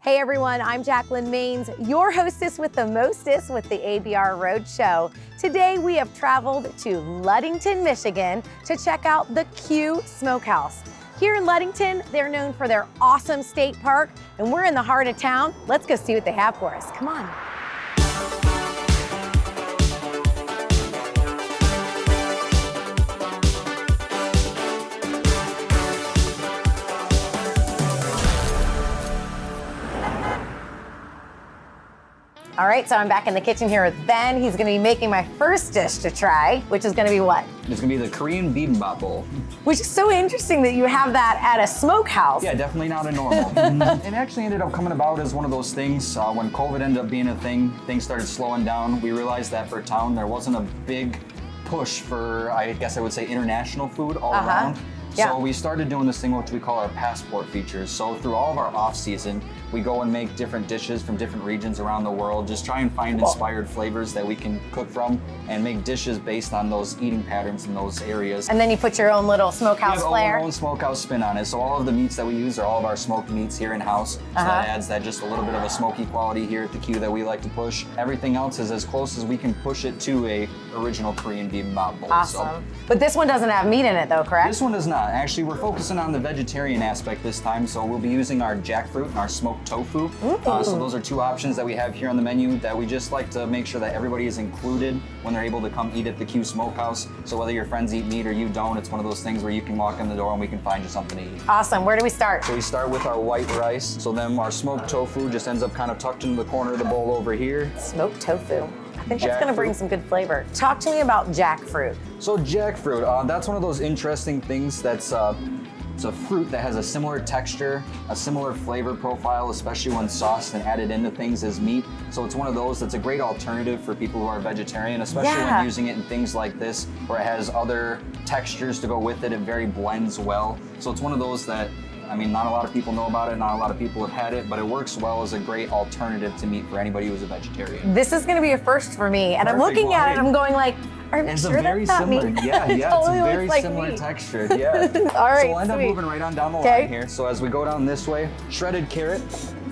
Hey everyone, I'm Jacalyn Maines, your hostess with the mostest with the ABR Road Show. Today we have traveled to Ludington, Michigan to check out the Q Smokehouse. Here in Ludington, they're known for their awesome state park, and we're in the heart of town. Let's go see what they have for us. Come on. All right, so I'm back in the kitchen here with Ben. He's gonna be making my first dish to try, which is gonna be what? It's gonna be the Korean Bibimbap bowl. Which is so interesting that you have that at a smokehouse. Yeah, definitely not a normal. It actually ended up coming about as one of those things. When COVID ended up being a thing, things started slowing down. We realized that for town, there wasn't a big push for, I guess I would say, international food all around. Yeah. So we started doing this thing which we call our passport features. So through all of our off season, we go and make different dishes from different regions around the world, just try and find inspired flavors that we can cook from and make dishes based on those eating patterns in those areas. And then you put your own little smokehouse flair. Our own smokehouse spin on it. So all of the meats that we use are all of our smoked meats here in-house. So that adds that just a little bit of a smoky quality here at the Q that we like to push. Everything else is as close as we can push it to a original Korean bibimbap bowl. Awesome. So, but this one doesn't have meat in it though, correct? this one does not. Actually, we're focusing on the vegetarian aspect this time. So we'll be using our jackfruit and our smoked tofu. So those are two options that we have here on the menu that we just like to make sure that everybody is included when they're able to come eat at the Q Smokehouse. So whether your friends eat meat or you don't, it's one of those things where you can walk in the door and we can find you something to eat. Awesome. Where do we start? So we start with our white rice. So then our smoked tofu just ends up kind of tucked into the corner of the bowl over here. Smoked tofu. I think that's gonna bring some good flavor. Talk to me about jackfruit. So jackfruit, that's one of those interesting things that's it's a fruit that has a similar texture, a similar flavor profile, especially when sauced and added into things as meat. So it's one of those that's a great alternative for people who are vegetarian, especially when using it in things like this, where it has other textures to go with it. It very blends well. So it's one of those that, I mean, not a lot of people know about it, not a lot of people have had it, but it works well as a great alternative to meat for anybody who's a vegetarian. This is gonna be a first for me, and I'm looking at it and I'm going like, are you sure that's not meat? Yeah, It it's totally a very looks like similar meat. texture, yeah. All right, so we'll end up moving right on down the line here. So as we go down this way, shredded carrot.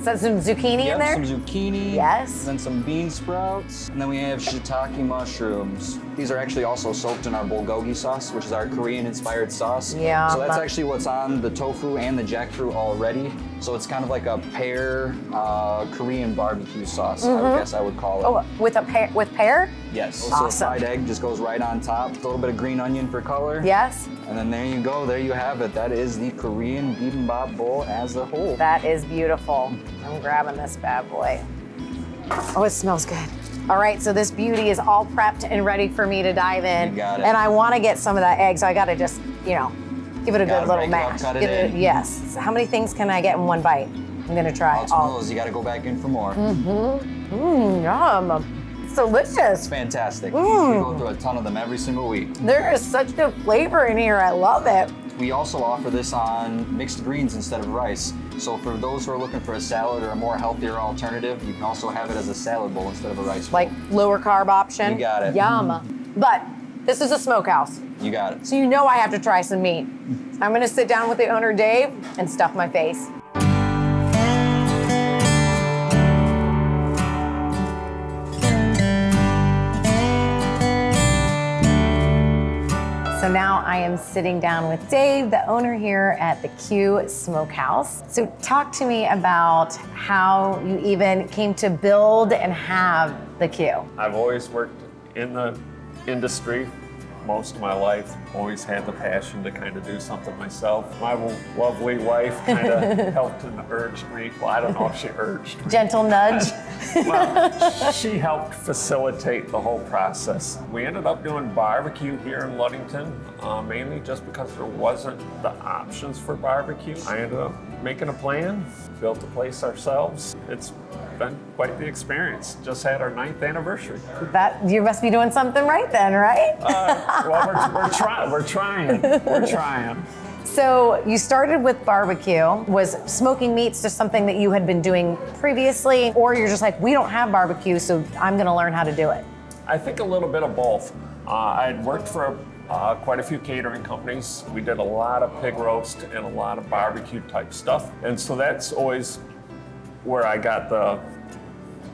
So some zucchini in there? Some zucchini. Yes. And then some bean sprouts. And then we have shiitake mushrooms. These are actually also soaked in our bulgogi sauce, which is our Korean-inspired sauce. Yeah. So that's actually what's on the tofu and the jackfruit already. So it's kind of like a pear Korean barbecue sauce, I would guess I would call it. Oh, with pear? Yes. Awesome. So fried egg just goes right on top. A little bit of green onion for color. Yes. And then there you go. There you have it. That is the Korean bibimbap bowl as a whole. That is beautiful. I'm grabbing this bad boy. Oh, it smells good. All right, so this beauty is all prepped and ready for me to dive in. You got it. And I want to get some of that egg, so I got to just, you know, give it a good little mash. Cut it in. Yes. So how many things can I get in one bite? I'm gonna try It's one of those, you got to go back in for more. Yum. It's delicious. It's fantastic. We go through a ton of them every single week. There is such good flavor in here. I love it. We also offer this on mixed greens instead of rice. So for those who are looking for a salad or a more healthier alternative, you can also have it as a salad bowl instead of a rice bowl. Like lower carb option. You got it. Yum. But this is a smokehouse. You got it. So you know I have to try some meat. I'm gonna sit down with the owner, Dave, and stuff my face. So now I am sitting down with Dave, the owner here at the Q Smokehouse. So talk to me about how you even came to build and have the Q. I've always worked in the industry most of my life, always had the passion to kind of do something myself. My lovely wife kind of helped and urged me. Well, I don't know if she urged me. Gentle nudge. Well, she helped facilitate the whole process. We ended up doing barbecue here in Ludington, mainly just because there wasn't the options for barbecue. I ended up making a plan, built the place ourselves. It's been quite the experience. Just had our 9th anniversary. That you must be doing something right then, right? Well, we're trying. So you started with barbecue. Was smoking meats just something that you had been doing previously, or you're just like, we don't have barbecue, so I'm gonna learn how to do it? I think a little bit of both. I'd worked for quite a few catering companies. We did a lot of pig roast and a lot of barbecue type stuff. And so that's always where I got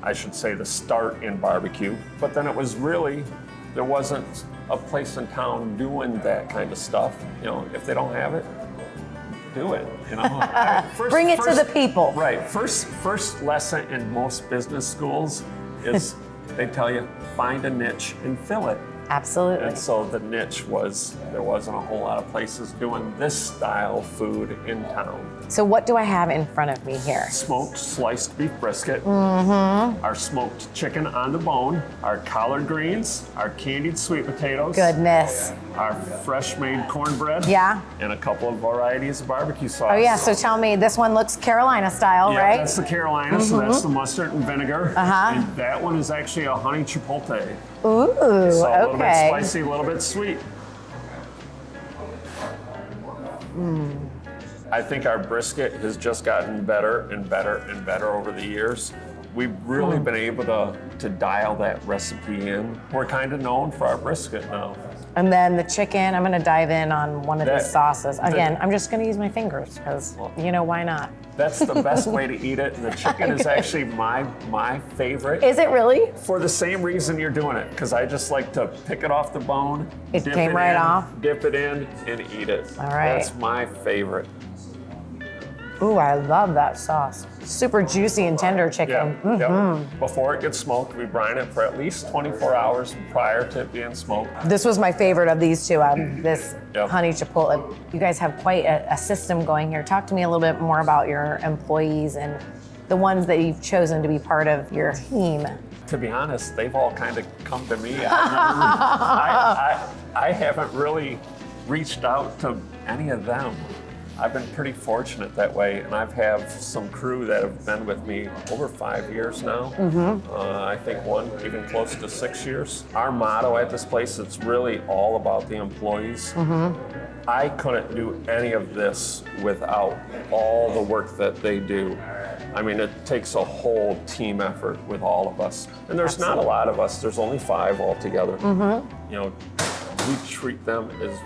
I should say the start in barbecue. But then it was really, there wasn't a place in town doing that kind of stuff. You know, if they don't have it, do it. You know, Bring it to the people. Right. First lesson in most business schools is they tell you find a niche and fill it. Absolutely. And so the niche was, there wasn't a whole lot of places doing this style food in town. So what do I have in front of me here? Smoked sliced beef brisket, our smoked chicken on the bone, our collard greens, our candied sweet potatoes, Goodness. our fresh made cornbread, Yeah. and a couple of varieties of barbecue sauce. Oh yeah, so tell me, this one looks Carolina style, Yeah, right? that's the Carolina, so that's the mustard and vinegar. And that one is actually a honey chipotle. Ooh, So a little bit okay. spicy, a little bit sweet. I think our brisket has just gotten better and better and better over the years. We've really been able to dial that recipe in. We're kind of known for our brisket now. And then the chicken, I'm gonna dive in on one of That- these sauces. Again, I'm just gonna use my fingers because, you know, why not? That's the best way to eat it. And the chicken is actually my favorite. Is it really? For the same reason you're doing it, because I just like to pick it off the bone, It dip came right in, off? dip it in, and eat it. All right. That's my favorite. Ooh, I love that sauce. Super juicy and tender chicken. Yeah. Before it gets smoked, we brine it for at least 24 hours prior to it being smoked. This was my favorite of these two, this Yep. honey chipotle. You guys have quite a system going here. Talk to me a little bit more about your employees and the ones that you've chosen to be part of your team. To be honest, they've all kind of come to me. I haven't really reached out to any of them. I've been pretty fortunate that way, and I've have some crew that have been with me over 5 years now. I think one even close to 6 years. Our motto at this place, it's really all about the employees. I couldn't do any of this without all the work that they do. I mean, it takes a whole team effort with all of us. And there's not a lot of us, there's only 5 altogether. You know, we treat them as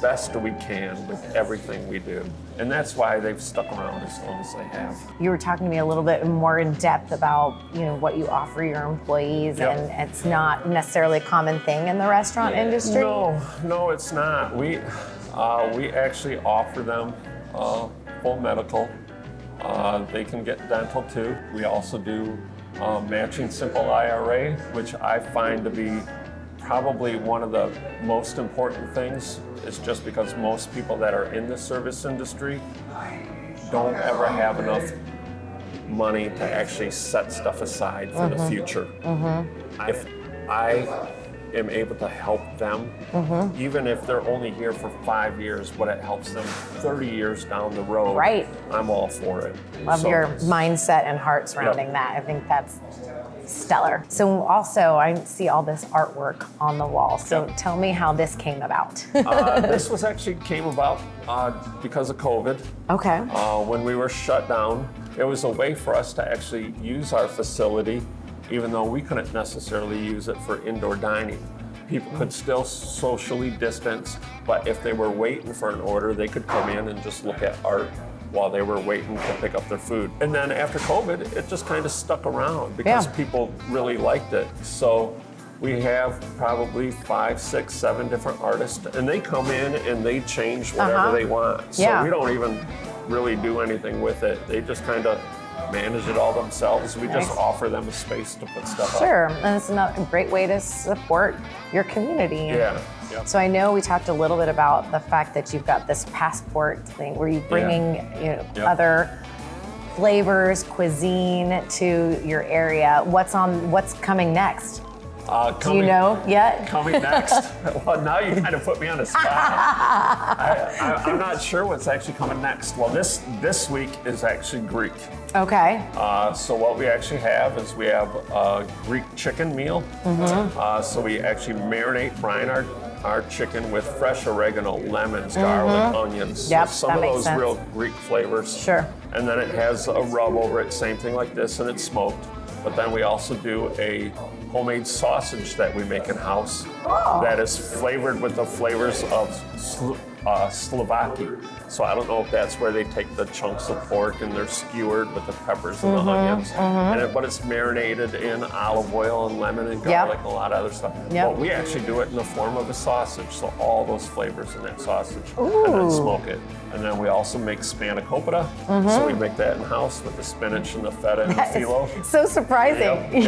best we can with everything we do. And that's why they've stuck around as long as they have. You were talking to me a little bit more in depth about, you know, what you offer your employees, Yep. and it's not necessarily a common thing in the restaurant industry. No, it's not. We actually offer them full medical. They can get dental too. We also do matching simple IRA, which I find to be probably one of the most important things. Is just because most people that are in the service industry don't ever have enough money to actually set stuff aside for the future. If I am able to help them, even if they're only here for 5 years, but it helps them 30 years down the road, Right. I'm all for it. Love So- your mindset and heart surrounding that. I think that's stellar. So also, I see all this artwork on the wall. So tell me how this came about. This was actually came about because of COVID. Okay. When we were shut down, it was a way for us to actually use our facility, even though we couldn't necessarily use it for indoor dining. People could still socially distance, but if they were waiting for an order, they could come in and just look at art while they were waiting to pick up their food. And then after COVID, it just kind of stuck around because people really liked it. So we have probably 5, 6, 7 different artists, and they come in and they change whatever they want. So we don't even really do anything with it. They just kind of manage it all themselves. We just offer them a space to put stuff up. Sure, and it's a great way to support your community. Yeah. Yep. So I know we talked a little bit about the fact that you've got this passport thing where you're bringing other flavors, cuisine to your area. What's coming next? Do you know yet? Coming next. Well, now you kind of put me on the spot. I'm not sure what's actually coming next. Well, this week is actually Greek. Okay. So what we actually have is we have a Greek chicken meal. So we actually brine our chicken with fresh oregano, lemons, garlic, onions. Yep, So some that of makes those sense. real Greek flavors. Sure. And then it has a rub over it, same thing like this, and it's smoked. But then we also do a homemade sausage that we make in-house that is flavored with the flavors of Slovakia. So I don't know if that's where they take the chunks of pork and they're skewered with the peppers and the onions. But it's marinated in olive oil and lemon and garlic and a lot of other stuff. But we actually do it in the form of a sausage. So all those flavors in that sausage. And then smoke it. And then we also make spanakopita. So we make that in-house with the spinach and the feta and the phyllo. So surprising.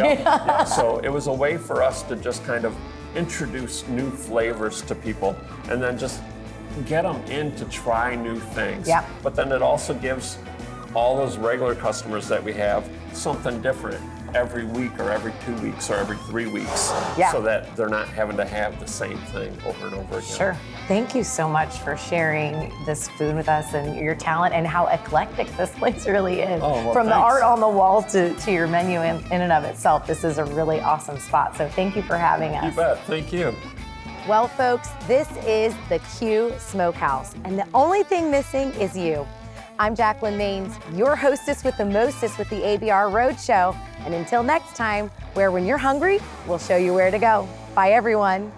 So it was a way for us to just kind of introduce new flavors to people and then just get them in to try new things. But then it also gives all those regular customers that we have something different every week or every 2 weeks or every 3 weeks so that they're not having to have the same thing over and over again. Sure. Thank you so much for sharing this food with us and your talent and how eclectic this place really is. From the art on the wall to your menu in and of itself, this is a really awesome spot. So thank you for having us. You bet. Thank you. Well, folks, this is the Q Smokehouse, and the only thing missing is you. I'm Jacalyn Maines, your hostess with the mostest with the ABR Roadshow. And until next time, where when you're hungry, we'll show you where to go. Bye, everyone.